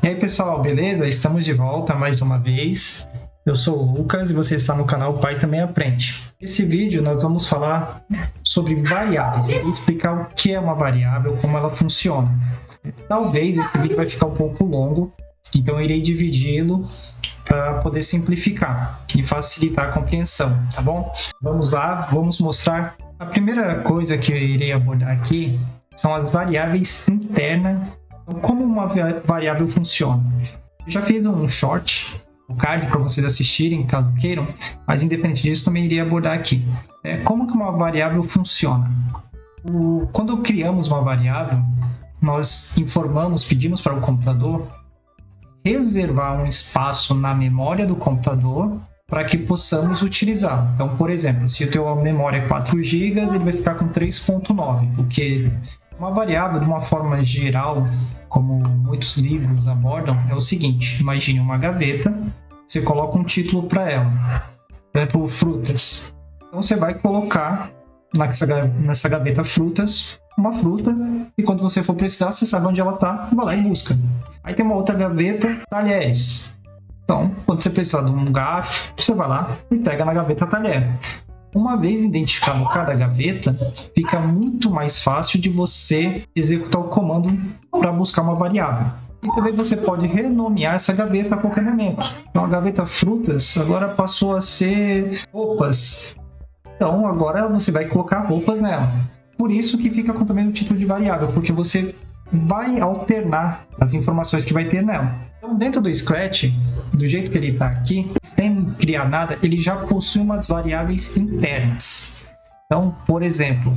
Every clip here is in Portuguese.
E aí pessoal, beleza? Estamos de volta mais uma vez. Eu sou o Lucas e você está no canal Pai Também Aprende. Nesse vídeo nós vamos falar sobre variáveis e explicar o que é uma variável, como ela funciona. Talvez esse vídeo vai ficar um pouco longo, então eu irei dividi-lo para poder simplificar e facilitar a compreensão, tá bom? Vamos lá, vamos mostrar. A primeira coisa que eu irei abordar aqui são as variáveis internas. Como uma variável funciona? Eu já fiz um short, um card para vocês assistirem, caso queiram, mas independente disso também irei abordar aqui. Como que uma variável funciona? Quando criamos uma variável, nós pedimos para o computador reservar um espaço na memória do computador para que possamos utilizar. Então, por exemplo, se eu tenho uma memória é 4 GB, ele vai ficar com 3.9, porque uma variável, de uma forma geral, como muitos livros abordam, é o seguinte: imagine uma gaveta, você coloca um título para ela, por exemplo, frutas. Então você vai colocar nessa gaveta frutas, uma fruta, e quando você for precisar, você sabe onde ela está, vai lá e busca. Aí tem uma outra gaveta, talheres. Então, quando você precisar de um garfo, você vai lá e pega na gaveta talher. Uma vez identificado cada gaveta, fica muito mais fácil de você executar o comando para buscar uma variável. E também você pode renomear essa gaveta a qualquer momento. Então, a gaveta frutas agora passou a ser roupas. Então, agora você vai colocar roupas nela. Por isso que fica com também o título de variável, porque você vai alternar as informações que vai ter nela. Então, dentro do Scratch, do jeito que ele está aqui, sem criar nada, ele já possui umas variáveis internas. Então, por exemplo,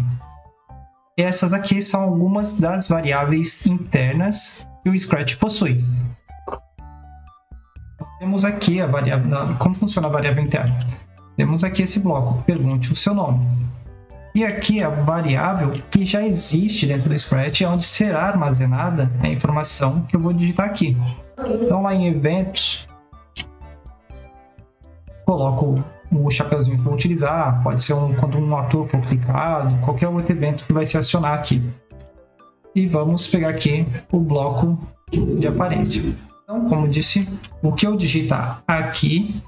essas aqui são algumas das variáveis internas que o Scratch possui. Temos aqui a variável, como funciona a variável interna? Temos aqui esse bloco, pergunte o seu nome. E aqui a variável que já existe dentro do Scratch, onde será armazenada a informação que eu vou digitar aqui. Então, lá em eventos, coloco o chapeuzinho que vou utilizar, pode ser quando um ator for clicado, qualquer outro evento que vai se acionar aqui. E vamos pegar aqui o bloco de aparência. Então, como disse, o que eu digitar aqui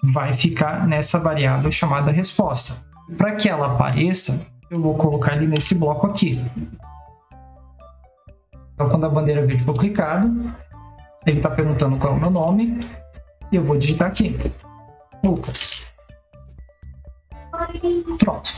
vai ficar nessa variável chamada resposta. Para que ela apareça, eu vou colocar ele nesse bloco aqui. Então, quando a bandeira verde for clicada, ele está perguntando qual é o meu nome, e eu vou digitar aqui, Lucas. Pronto.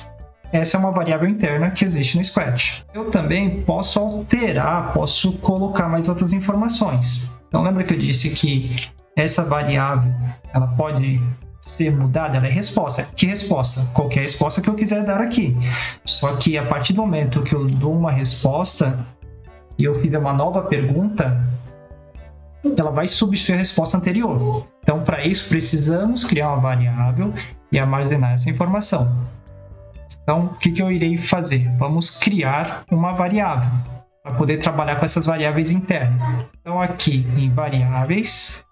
Essa é uma variável interna que existe no Scratch. Eu também posso alterar, posso colocar mais outras informações. Então, lembra que eu disse que essa variável ela pode ser mudada? Ela é resposta. Que resposta? Qualquer resposta que eu quiser dar aqui. Só que a partir do momento que eu dou uma resposta e eu fizer uma nova pergunta, ela vai substituir a resposta anterior. Então, para isso, precisamos criar uma variável e armazenar essa informação. Então, o que eu irei fazer? Vamos criar uma variável para poder trabalhar com essas variáveis internas. Então, aqui em variáveis,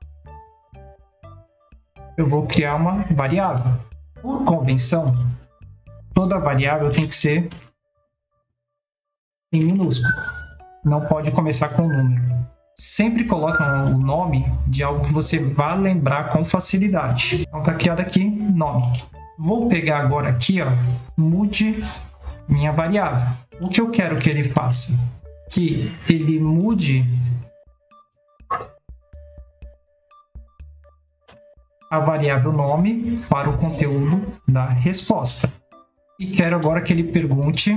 eu vou criar uma variável. Por convenção, toda variável tem que ser em minúsculo. Não pode começar com número. Sempre coloque o nome de algo que você vá lembrar com facilidade. Então, está criado aqui nome. Vou pegar agora aqui, mude minha variável. O que eu quero que ele faça? Que ele mude a variável nome para o conteúdo da resposta. E quero agora que ele pergunte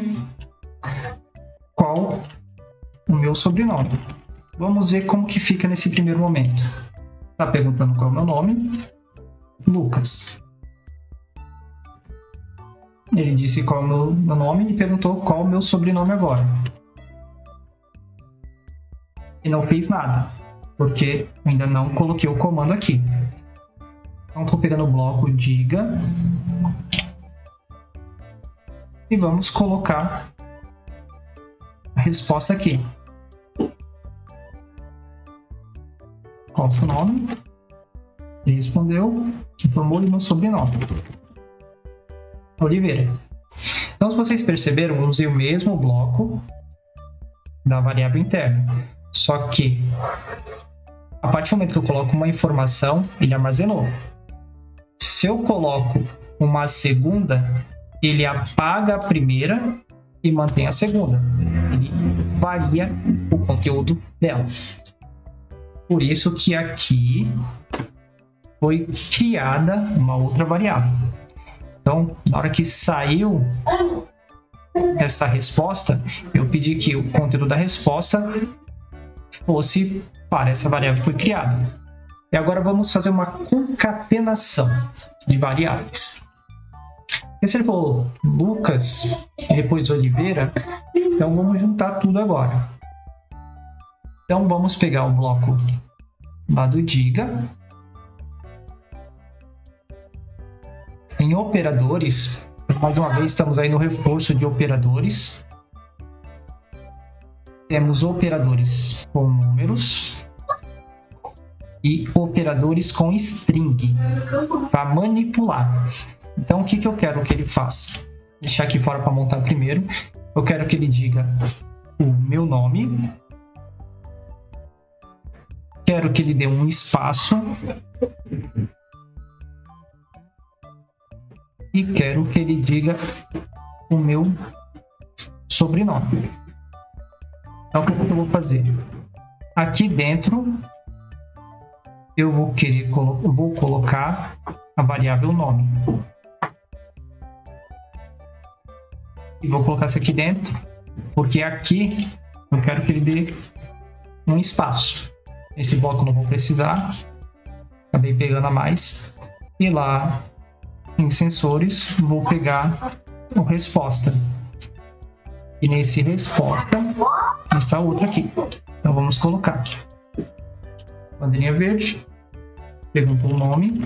qual o meu sobrenome. Vamos ver como que fica nesse primeiro momento. Está perguntando qual é o meu nome. Lucas. Ele disse qual é o meu nome e perguntou qual é o meu sobrenome agora. E não fez nada, porque eu ainda não coloquei o comando aqui. Então, estou pegando o bloco diga e vamos colocar a resposta aqui. Qual é o seu nome? Ele respondeu, informou-lhe meu sobrenome. Oliveira. Então, se vocês perceberam, eu usei o mesmo bloco da variável interna. Só que A partir do momento que eu coloco uma informação, ele armazenou. Se eu coloco uma segunda, ele apaga a primeira e mantém a segunda. Ele varia o conteúdo dela. Por isso que aqui foi criada uma outra variável. Então, na hora que saiu essa resposta, eu pedi que o conteúdo da resposta fosse para essa variável que foi criada. E agora vamos fazer uma concatenação de variáveis. E se ele for Lucas e depois Oliveira, então vamos juntar tudo agora. Então vamos pegar o bloco lá do diga. Em operadores, mais uma vez estamos aí no reforço de operadores. Temos operadores com números e operadores com string para manipular. Então, o que eu quero que ele faça? Vou deixar aqui fora para montar primeiro. Eu quero que ele diga o meu nome. Quero que ele dê um espaço. E quero que ele diga o meu sobrenome. Então, o que eu vou fazer? Aqui dentro, eu vou colocar a variável nome. E vou colocar isso aqui dentro, porque aqui eu quero que ele dê um espaço. Esse bloco eu não vou precisar. Acabei pegando a mais. E lá em sensores, vou pegar o resposta. E nesse resposta está outro aqui. Então vamos colocar. Bandeirinha verde. Perguntou o nome.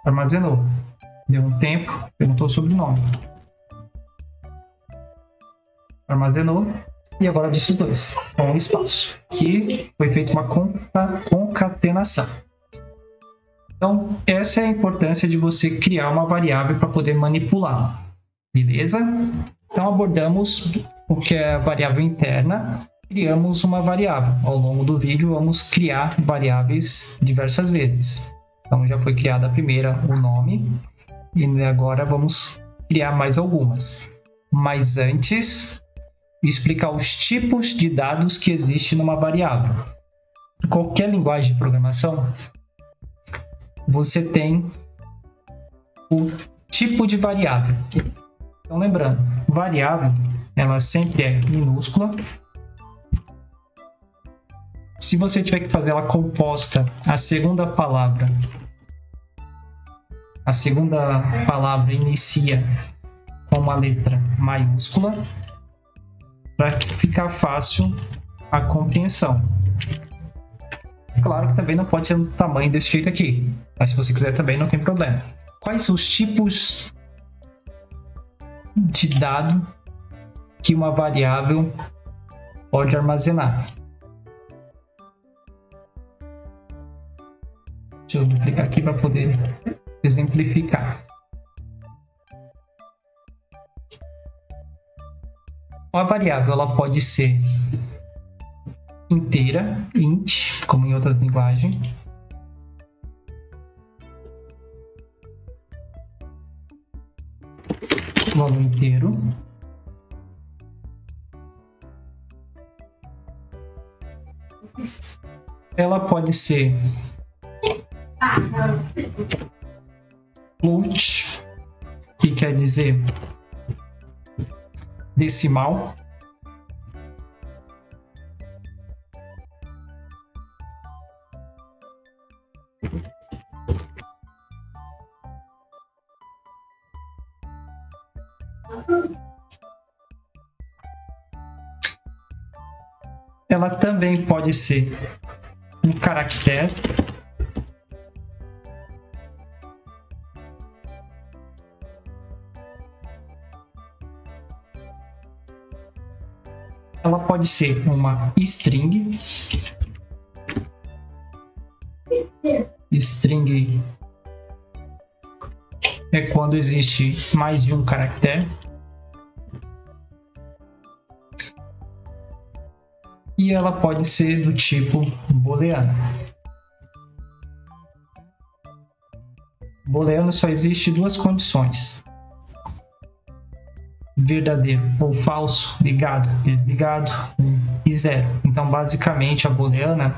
Armazenou. Deu um tempo. Perguntou o sobrenome. Armazenou. E agora disse dois. Com um espaço. Aqui foi feita uma concatenação. Então, essa é a importância de você criar uma variável para poder manipular. Beleza? Então, abordamos o que é a variável interna. Criamos uma variável. Ao longo do vídeo, vamos criar variáveis diversas vezes. Então, já foi criada a primeira, o nome. E agora vamos criar mais algumas. Mas antes, explicar os tipos de dados que existem numa variável. Em qualquer linguagem de programação, você tem o tipo de variável. Então, lembrando, variável, ela sempre é minúscula. Se você tiver que fazer ela composta, a segunda palavra inicia com uma letra maiúscula, para ficar fácil a compreensão. Claro que também não pode ser do tamanho desse jeito aqui, mas se você quiser também não tem problema. Quais são os tipos de dado que uma variável pode armazenar? Deixa eu duplicar aqui para poder exemplificar. Uma variável ela pode ser inteira, int, como em outras linguagens. Valor inteiro. Ela pode ser float, que quer dizer decimal. Ela também pode ser um caractere. Ela pode ser uma string. String é quando existe mais de um caractere. e ela pode ser do tipo booleana. Booleano só existe duas condições: verdadeiro ou falso, ligado, desligado e zero. Então, basicamente, a booleana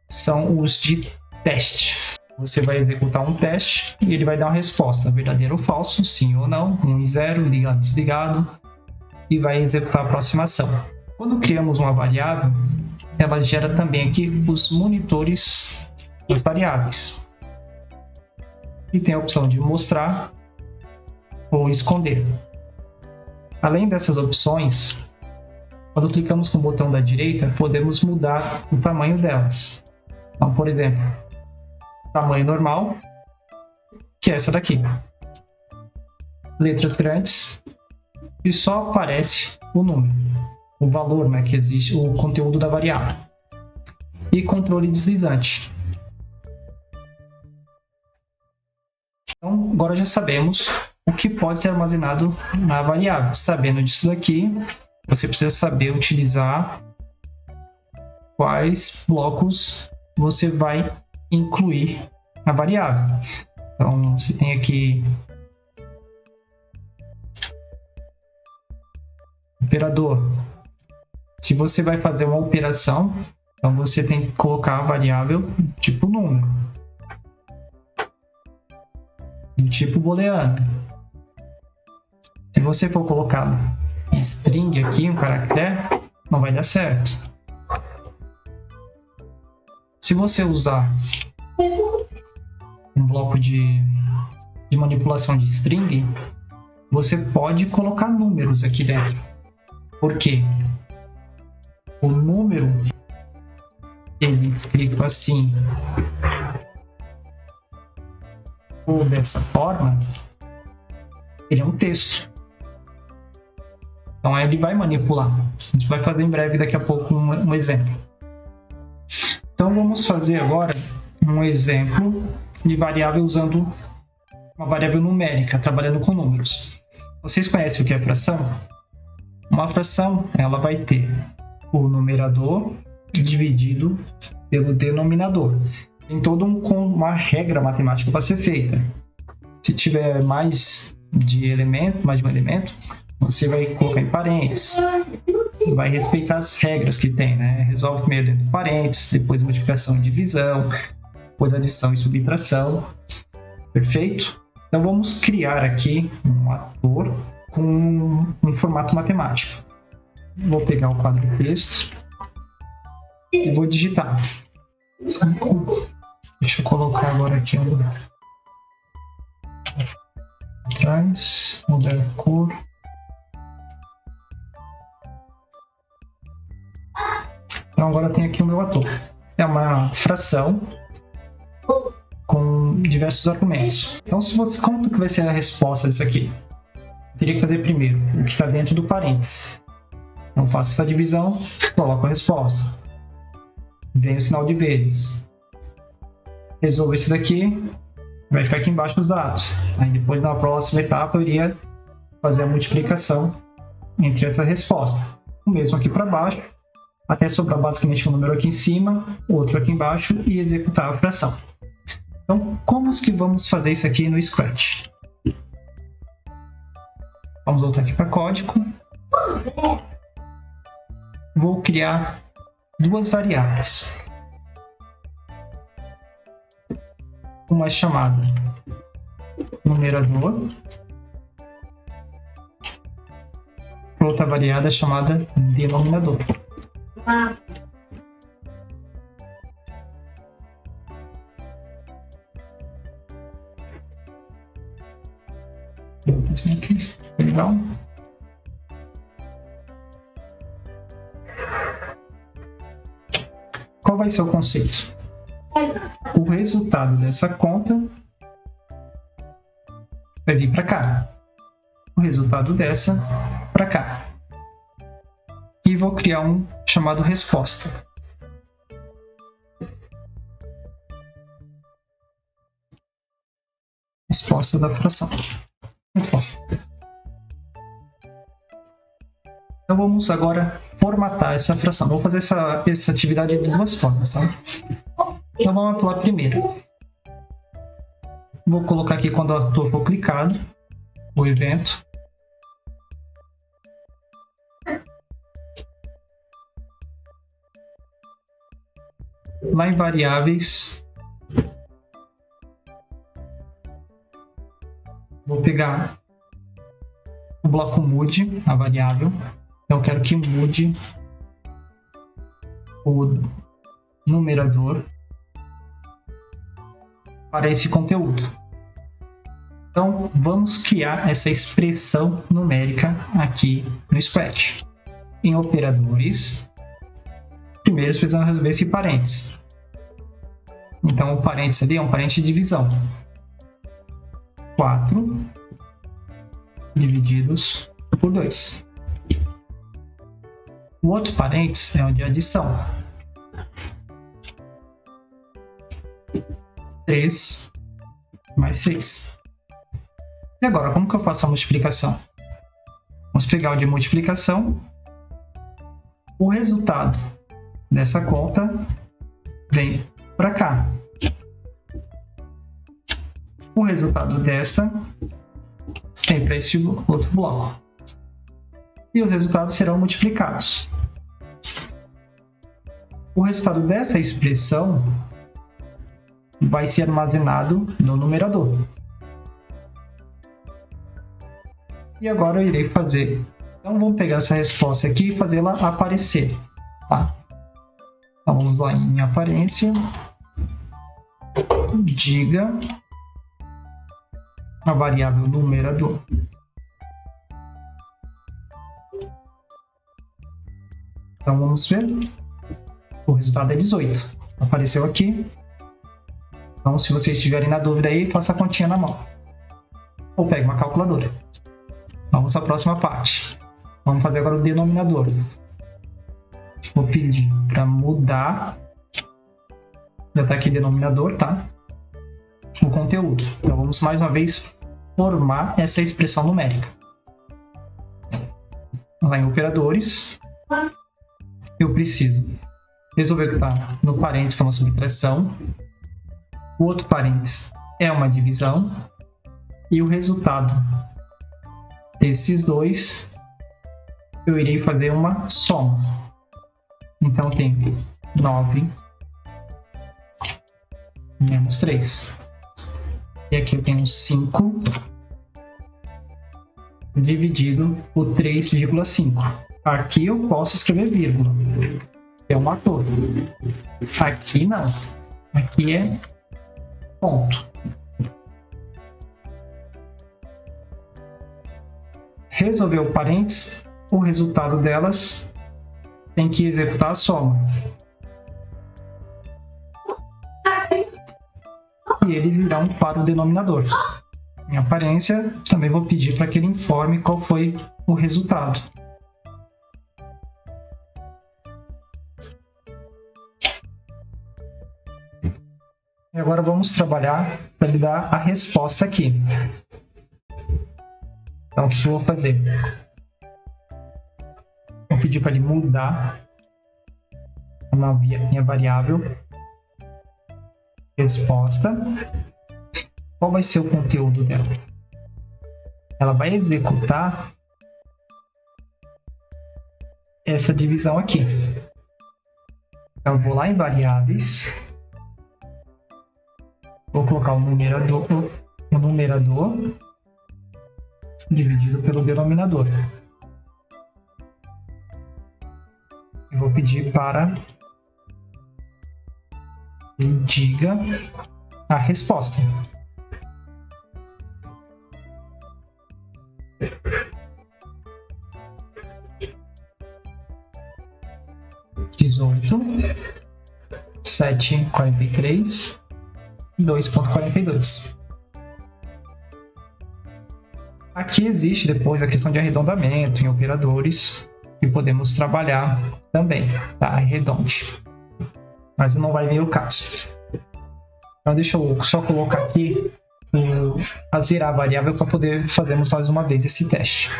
são os de teste. Você vai executar um teste e ele vai dar uma resposta: verdadeiro ou falso, sim ou não, 1 e 0, ligado, desligado, e vai executar a aproximação. Quando criamos uma variável, ela gera também aqui os monitores das variáveis. E tem a opção de mostrar ou esconder. Além dessas opções, quando clicamos no botão da direita, podemos mudar o tamanho delas. Então, por exemplo, tamanho normal, que é essa daqui. Letras grandes e só aparece o número, o valor, né, que existe, o conteúdo da variável. E controle deslizante. Então, agora já sabemos o que pode ser armazenado na variável. Sabendo disso daqui, você precisa saber utilizar quais blocos você vai incluir na variável. Então, você tem aqui operador. Se você vai fazer uma operação, então você tem que colocar a variável tipo número, do tipo booleano. Se você for colocar string aqui, um caractere, não vai dar certo. Se você usar um bloco de manipulação de string, você pode colocar números aqui dentro. Por quê? O número, ele escrito assim ou dessa forma, ele é um texto. Então ele vai manipular. A gente vai fazer em breve daqui a pouco um exemplo. Então vamos fazer agora um exemplo de variável usando uma variável numérica, trabalhando com números. Vocês conhecem o que é fração? Uma fração, ela vai ter o numerador dividido pelo denominador. Tem toda uma regra matemática para ser feita. Se tiver mais de um elemento, você vai colocar em parênteses. Você vai respeitar as regras que tem, né? Resolve primeiro dentro de parênteses, depois multiplicação e divisão, depois adição e subtração. Perfeito? Então vamos criar aqui um ator com um formato matemático. Vou pegar o quadro texto e vou digitar. Deixa eu colocar agora aqui atrás, mudar a cor. Então agora tem aqui o meu ator. É uma fração com diversos argumentos. Então como que vai ser a resposta disso aqui? Eu teria que fazer primeiro o que está dentro do parênteses. Então faço essa divisão, coloco a resposta. Vem o sinal de vezes. Resolvo esse daqui, vai ficar aqui embaixo os dados. Aí depois, na próxima etapa, eu iria fazer a multiplicação entre essa resposta. O mesmo aqui para baixo, até sobrar basicamente um número aqui em cima, outro aqui embaixo e executar a fração. Então, como que vamos fazer isso aqui no Scratch? Vamos voltar aqui para código. Vou criar duas variáveis. Uma chamada numerador, outra variável chamada denominador. Legal. Qual vai ser o conceito? O resultado dessa conta vai vir para cá. O resultado dessa para cá. E vou criar um chamado resposta. Resposta da fração. Resposta. Então vamos agora formatar essa fração. Vou fazer essa atividade de duas formas, tá? Então vamos pular primeiro. Vou colocar aqui quando o ator for clicado, o evento. Lá em variáveis, vou pegar o bloco mude, a variável. Então eu quero que mude o numerador para esse conteúdo. Então vamos criar essa expressão numérica aqui no Scratch. Em operadores, primeiro precisamos resolver esse parênteses. Então o parênteses ali é um parênteses de divisão. 4 divididos por 2. O outro parênteses é o de adição. 3 mais 6. E agora, como que eu faço a multiplicação? Vamos pegar o de multiplicação. O resultado dessa conta vem para cá. O resultado desta sempre para esse outro bloco. E os resultados serão multiplicados. O resultado dessa expressão vai ser armazenado no numerador. E agora eu irei fazer. Então vamos pegar essa resposta aqui e fazê-la aparecer. Tá? Então vamos lá em aparência. Diga a variável numerador. Então vamos ver. O resultado é 18. Apareceu aqui. Então, se vocês estiverem na dúvida aí, faça a continha na mão. Ou pegue uma calculadora. Vamos à próxima parte. Vamos fazer agora o denominador. Vou pedir para mudar. Já está aqui denominador, tá? O conteúdo. Então, vamos mais uma vez formar essa expressão numérica. Lá em operadores, eu preciso resolver o que está no parênteses, que é uma subtração. O outro parênteses é uma divisão. E o resultado desses dois, eu irei fazer uma soma. Então, tem 9 menos 3. E aqui eu tenho 5 dividido por 3,5. Aqui eu posso escrever vírgula. É um ator. Aqui não. Aqui é ponto. Resolver o parênteses, o resultado delas tem que executar a soma. E eles irão para o denominador. Em aparência, também vou pedir para que ele informe qual foi o resultado. E agora vamos trabalhar para ele dar a resposta aqui. Então, o que eu vou fazer? Vou pedir para ele mudar a minha variável resposta. Qual vai ser o conteúdo dela? Ela vai executar essa divisão aqui. Então, eu vou lá em variáveis. Vou colocar o numerador dividido pelo denominador. E vou pedir para ele diga a resposta. Dezoito, 7,43, 2,42. Aqui existe depois a questão de arredondamento em operadores que podemos trabalhar também, tá? Arredonde. Mas não vai vir o caso. Então deixa eu só colocar aqui a zerar a variável para poder fazermos mais uma vez esse teste.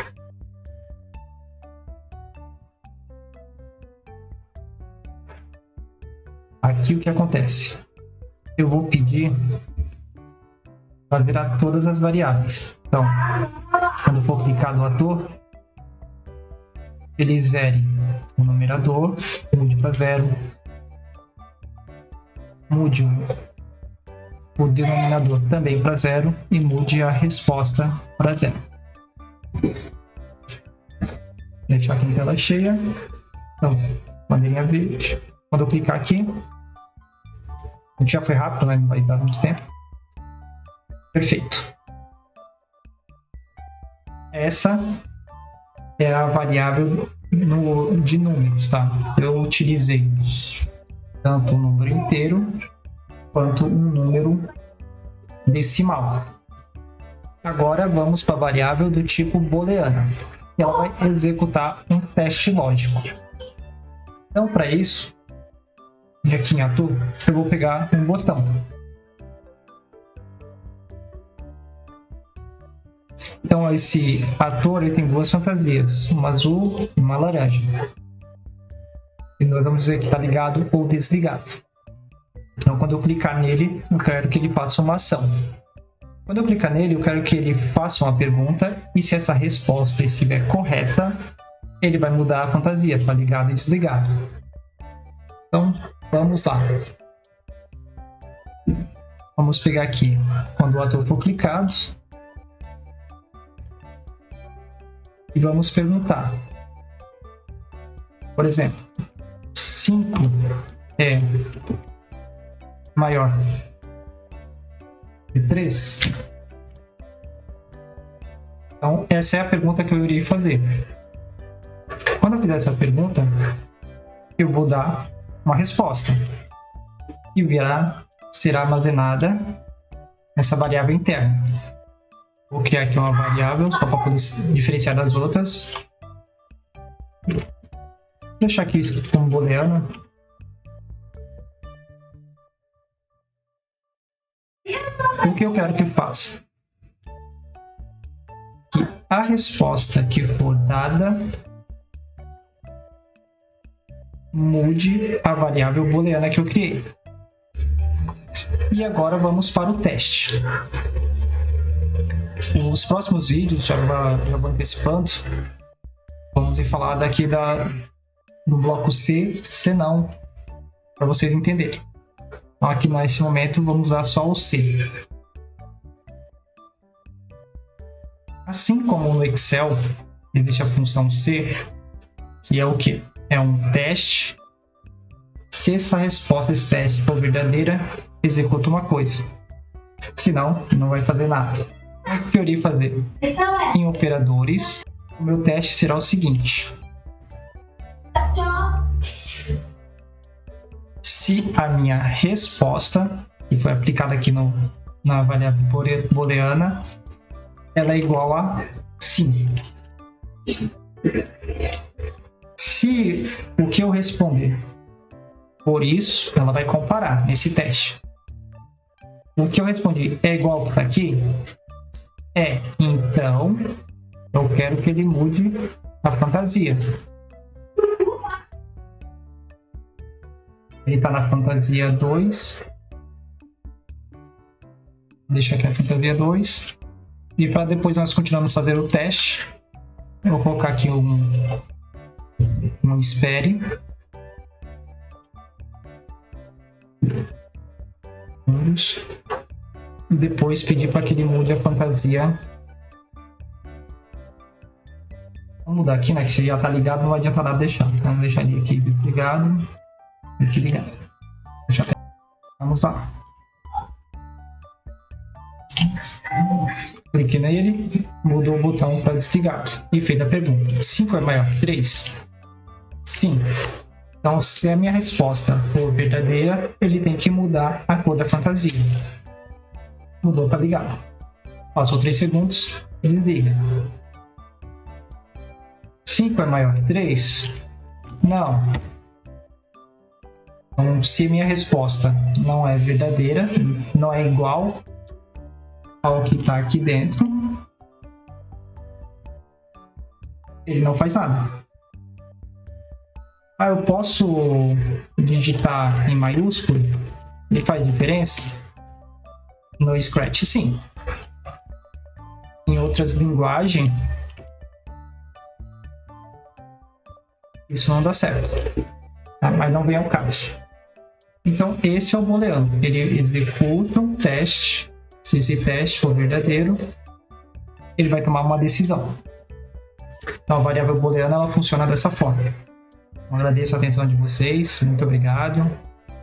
Aqui o que acontece? Eu vou pedir para virar todas as variáveis. Então, quando for clicar no ator, ele zere o numerador, mude para 0, mude o denominador também para 0 e mude a resposta para 0. Deixar aqui em tela cheia. Então, bandeirinha verde. Quando eu clicar aqui, já foi rápido, né? Não vai dar muito tempo. Perfeito. Essa é a variável de números, tá? Eu utilizei tanto um número inteiro quanto um número decimal. Agora vamos para a variável do tipo booleana. Ela vai executar um teste lógico. Então, para isso, aqui em ator, eu vou pegar um botão. Então, esse ator ele tem duas fantasias, uma azul e uma laranja. E nós vamos dizer que está ligado ou desligado. Então, quando eu clicar nele, eu quero que ele faça uma ação. Quando eu clicar nele, eu quero que ele faça uma pergunta e se essa resposta estiver correta, ele vai mudar a fantasia para ligado e desligado. Então, vamos lá. Vamos pegar aqui, quando o ator for clicado, e vamos perguntar. Por exemplo, 5 é maior que 3? Então, essa é a pergunta que eu irei fazer. Quando eu fizer essa pergunta, eu vou dar uma resposta. E será armazenada nessa variável interna. Vou criar aqui uma variável só para poder diferenciar das outras. Vou deixar aqui escrito como booleana. O que eu quero que faça? Que a resposta que for dada mude a variável booleana que eu criei. E agora vamos para o teste. Os próximos vídeos, já vou antecipando, vamos falar daqui do bloco C, senão, para vocês entenderem. Então, aqui nesse momento vamos usar só o C. Assim como no Excel existe a função C, que é o quê? É um teste. Se essa resposta desse teste for verdadeira, executa uma coisa. Senão, não vai fazer nada. O que eu irei fazer? Em operadores, o meu teste será o seguinte. Se a minha resposta, que foi aplicada aqui na variável booleana, ela é igual a sim. Se o que eu responder por isso, ela vai comparar nesse teste. O que eu respondi é igual ao que está aqui? Então eu quero que ele mude a fantasia. Ele está na fantasia 2. Deixa aqui a fantasia 2. E para depois nós continuarmos fazer o teste, eu vou colocar aqui um espere. E depois pedir para que ele mude a fantasia. Vamos mudar aqui, né? Que se já está ligado, não vai adiantar nada deixar. Então vamos deixar ele aqui desligado. Aqui ligado. Vamos lá. Clique nele, mudou o botão para desligado e fez a pergunta. 5 é maior que 3? Sim. Então, se a minha resposta for verdadeira, ele tem que mudar a cor da fantasia. Mudou para ligado. Passou 3 segundos, desliga. 5 é maior que 3? Não. Então, se a minha resposta não é verdadeira, não é igual ao que está aqui dentro, ele não faz nada. Ah, eu posso digitar em maiúsculo? Ele faz diferença? No Scratch, sim. Em outras linguagens, isso não dá certo. Tá? Mas não vem ao caso. Então, esse é o booleano. Ele executa um teste. Se esse teste for verdadeiro, ele vai tomar uma decisão. Então, a variável booleana ela funciona dessa forma. Eu agradeço a atenção de vocês. Muito obrigado.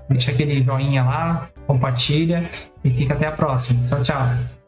Deixa aquele joinha lá, compartilha e fica até a próxima. Tchau, tchau.